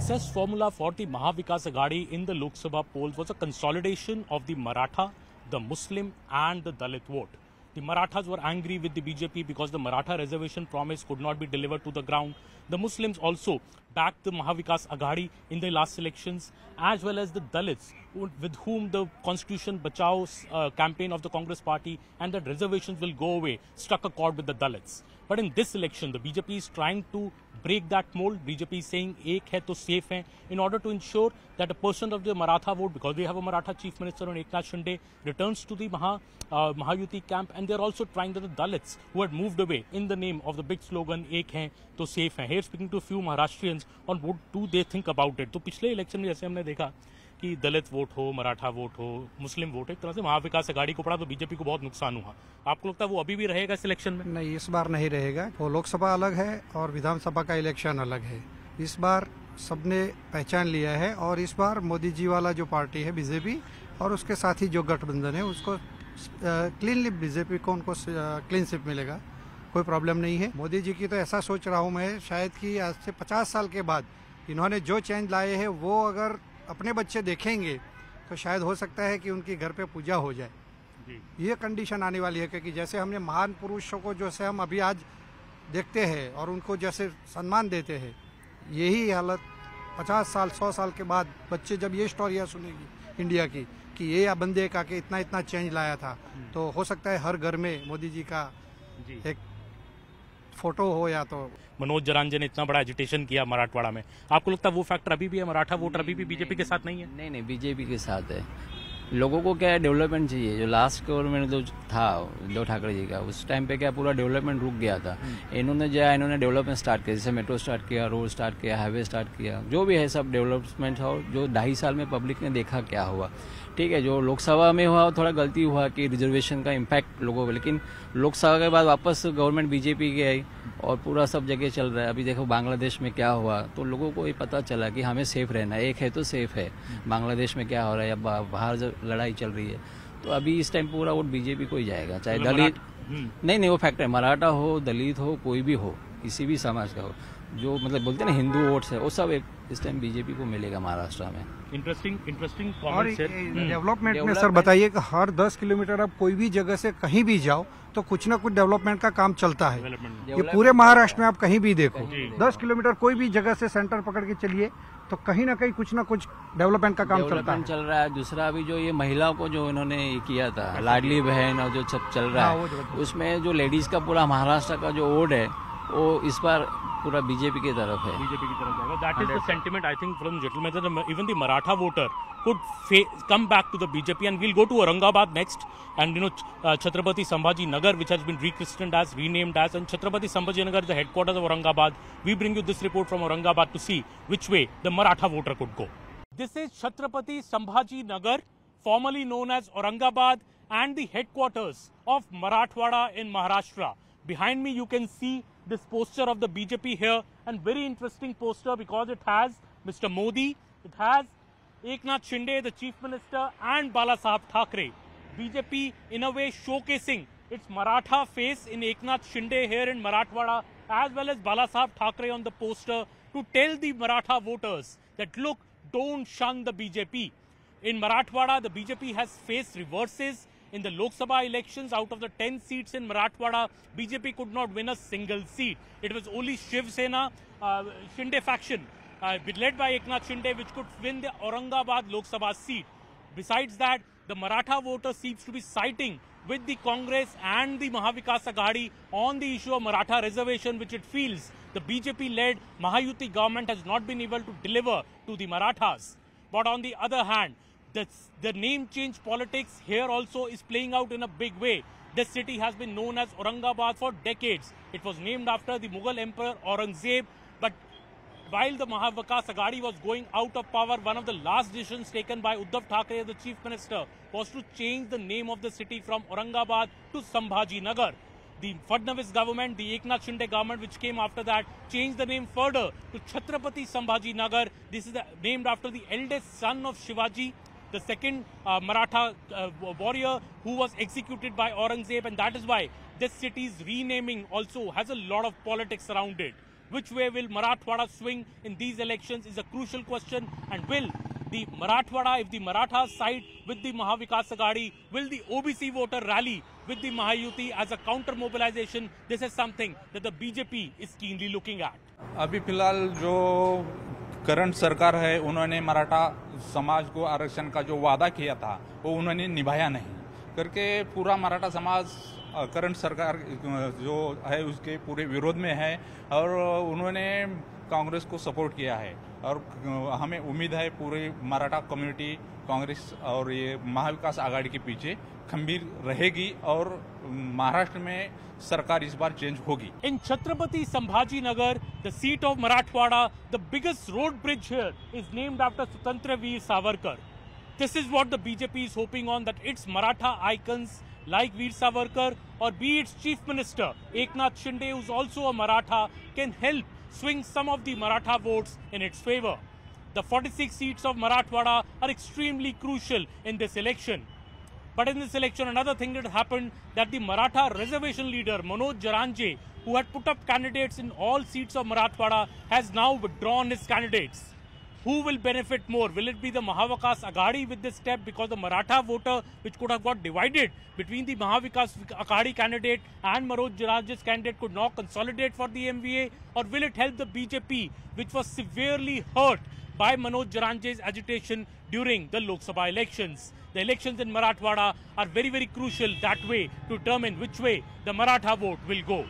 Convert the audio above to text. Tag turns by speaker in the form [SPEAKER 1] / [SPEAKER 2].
[SPEAKER 1] success formula for the Mahavikas Aghadi in the Lok Sabha polls was a consolidation of the Maratha, the Muslim and the Dalit vote. The Marathas were angry with the BJP because the Maratha reservation promise could not be delivered to the ground. The Muslims also backed the Mahavikas Aghadi in the last elections, as well as the Dalits, with whom the Constitution Bachao campaign of the Congress party and that reservations will go away struck a chord with the Dalits. But in this election, the BJP is trying to break that mold. BJP is saying ek hai to safe hai, in order to ensure that a portion of the Maratha vote, because they have a Maratha chief minister on Eknath Shinde, returns to the Mahayuti camp, and they are also trying that the Dalits who had moved away in the name of the big slogan ek hai to safe hai. Here speaking to a few Maharashtrians on what do they think about it. तो पिछले election में जैसे हमने देखा कि दलित vote हो, Maratha vote हो, मुस्लिम vote, एक तरह से महाविकास अघाड़ी को पड़ा तो बीजेपी को बहुत नुकसान हुआ. आपको लगता है वो अभी भी रहेगा इस इलेक्शन में?
[SPEAKER 2] नहीं, इस बार नहीं रहेगा. वो लोकसभा अलग है और विधानसभा का इलेक्शन अलग है. इस बार सबने पहचान लिया है और इस बार मोदी जी वाला जो पार्टी है बीजेपी और उसके साथ ही जो गठबंधन है उसको क्लीनली बीजेपी को उनको क्लीन स्वीप मिलेगा. कोई प्रॉब्लम नहीं है. मोदी जी की तो ऐसा सोच रहा हूँ मैं, शायद कि आज से 50 साल के बाद इन्होंने जो चेंज लाए हैं वो अगर अपने बच्चे देखेंगे तो शायद हो सकता है कि उनकी घर पे पूजा हो जाए. ये कंडीशन आने वाली है, क्योंकि जैसे हमने महान पुरुषों को जैसे हम अभी आज देखते हैं और उनको जैसे सम्मान देते हैं, यही हालत 50 साल 100 साल के बाद बच्चे जब ये स्टोरियाँ सुनेगी इंडिया की कि ये बंदे का कि इतना इतना चेंज लाया था, तो हो सकता है हर घर में मोदी जी का एक फोटो हो. या तो
[SPEAKER 1] मनोज जरांजे ने इतना बड़ा एजिटेशन किया मराठवाड़ा में, आपको लगता है वो फैक्टर अभी भी है? मराठा वोटर अभी भी बीजेपी के साथ नहीं है?
[SPEAKER 3] नहीं नहीं, बीजेपी के साथ है. लोगों को क्या है, डेवलपमेंट चाहिए. जो लास्ट गवर्नमेंट जो था उद्धव ठाकरे जी का, उस टाइम पे क्या पूरा डेवलपमेंट रुक गया था. इन्होंने डेवलपमेंट स्टार्ट किया, जैसे मेट्रो स्टार्ट किया, रोड स्टार्ट किया, हाईवे स्टार्ट किया, जो भी है सब डेवलपमेंट. और जो 2.5 साल में पब्लिक ने देखा क्या हुआ. ठीक है, जो लोकसभा में हुआ थोड़ा गलती हुआ कि रिजर्वेशन का इम्पैक्ट लोगों को, लेकिन लोकसभा के बाद वापस गवर्नमेंट बीजेपी की आई और पूरा सब जगह चल रहा है. अभी देखो बांग्लादेश में क्या हुआ, तो लोगों को ये पता चला कि हमें सेफ रहना है. एक है तो सेफ है. बांग्लादेश में क्या हो रहा है या बाहर जो लड़ाई चल रही है, तो अभी इस टाइम पूरा वोट बीजेपी को ही जाएगा. चाहे दलित नहीं वो फैक्ट है, मराठा हो, दलित हो, कोई भी हो, किसी भी समाज का हो, जो मतलब बोलते हैं ना हिंदू वोट्स है, वो सब इस टाइम बीजेपी को मिलेगा महाराष्ट्र में.
[SPEAKER 1] इंटरेस्टिंग
[SPEAKER 2] और डेवलपमेंट में सर बताइए कि हर 10 किलोमीटर आप कोई भी जगह से कहीं भी जाओ तो कुछ ना कुछ डेवलपमेंट का काम चलता है. ये पूरे महाराष्ट्र में आप कहीं भी देखो, 10 किलोमीटर कोई भी जगह से सेंटर पकड़ के चलिए तो कहीं ना कहीं कुछ ना कुछ डेवलपमेंट का काम
[SPEAKER 3] चल रहा है. दूसरा अभी जो ये महिलाओं को जो इन्होंने किया था, लाडली बहन और जो सब चल रहा है, उसमें जो लेडीज का पूरा महाराष्ट्र का जो वोट है वो इस बार पूरा बीजेपी की तरफ है.
[SPEAKER 1] बीजेपी की तरफ जाएगा. That is the sentiment I think from gentlemen that even the Maratha voter could come back to the BJP, and we'll go to Aurangabad next. And Chhatrapati Sambhaji Nagar, which has been renamed as, and Chhatrapati Sambhaji Nagar is the headquarters of Aurangabad. We bring you this report from Aurangabad to see which way the Maratha voter could go. This is Chhatrapati Sambhaji Nagar, formerly known as Aurangabad, and the headquarters of Marathwada in Maharashtra. Behind me you can see this poster of the BJP here, and very interesting poster because it has Mr. Modi, it has Eknath Shinde, the Chief Minister, and Bala Saheb Thackeray. BJP in a way showcasing its Maratha face in Eknath Shinde here in Marathwada, as well as Bala Saheb Thackeray on the poster, to tell the Maratha voters that look, don't shun the BJP. In Marathwada, the BJP has faced reverses. In the Lok Sabha elections, out of the 10 seats in Marathwada, BJP could not win a single seat. It was only Shiv Sena, Shinde faction, led by Eknath Shinde, which could win the Aurangabad Lok Sabha seat. Besides that, the Maratha voter seems to be siding with the Congress and the Mahavikas Aghadi on the issue of Maratha reservation, which it feels the BJP-led Mahayuti government has not been able to deliver to the Marathas. But on the other hand, the name change politics here also is playing out in a big way. This city has been known as Aurangabad for decades. It was named after the Mughal Emperor Aurangzeb. But while the Mahavikas Aghadi was going out of power, one of the last decisions taken by Uddhav Thackeray, the Chief Minister, was to change the name of the city from Aurangabad to Sambhaji Nagar. The Fadnavis government, the Eknath Shinde government, which came after that, changed the name further to Chhatrapati Sambhaji Nagar. This is named after the eldest son of Shivaji, the second Maratha warrior who was executed by Aurangzeb, and that is why this city's renaming also has a lot of politics around it. which way will Marathwada swing in these elections is a crucial question. And will the Marathwada, if the Marathas side with the Mahavikas Aghadi, will the OBC voter rally with the Mahayuti as a counter mobilization? This is something that the BJP is keenly looking at.
[SPEAKER 4] अभी फिलहाल जो current सरकार है उन्होंने मराठा समाज को आरक्षण का जो वादा किया था वो उन्होंने निभाया नहीं करके पूरा मराठा समाज करंट सरकार जो है उसके पूरे विरोध में है और उन्होंने कांग्रेस को सपोर्ट किया है और हमें उम्मीद है पूरी मराठा कम्युनिटी कांग्रेस और ये महाविकास आघाड़ी के पीछे खंभीर रहेगी और महाराष्ट्र में सरकार इस बार चेंज होगी.
[SPEAKER 1] In Chhatrapati Sambhaji Nagar, the seat of Marathwada, the biggest road bridge here is named after Swatantra Veer Savarkar. This is what the BJP is hoping on, that its Maratha icons like Veer Savarkar or be its Chief Minister Eknath Shinde, who is also a Maratha, can help swing some of the Maratha votes in its favor. The 46 seats of Marathwada are extremely crucial in this election. But in this election, another thing that happened, that the Maratha reservation leader Manoj Jaranje, who had put up candidates in all seats of Marathwada, has now withdrawn his candidates. Who will benefit more? Will it be the Mahavikas Aghadi with this step, because the Maratha voter, which could have got divided between the Mahavikas Aghadi candidate and Manoj Jaranje's candidate, could now consolidate for the MVA? Or will it help the BJP, which was severely hurt by Manoj Jaranje's agitation during the Lok Sabha elections? The elections in Marathwada are very, very crucial that way to determine which way the Maratha vote will go.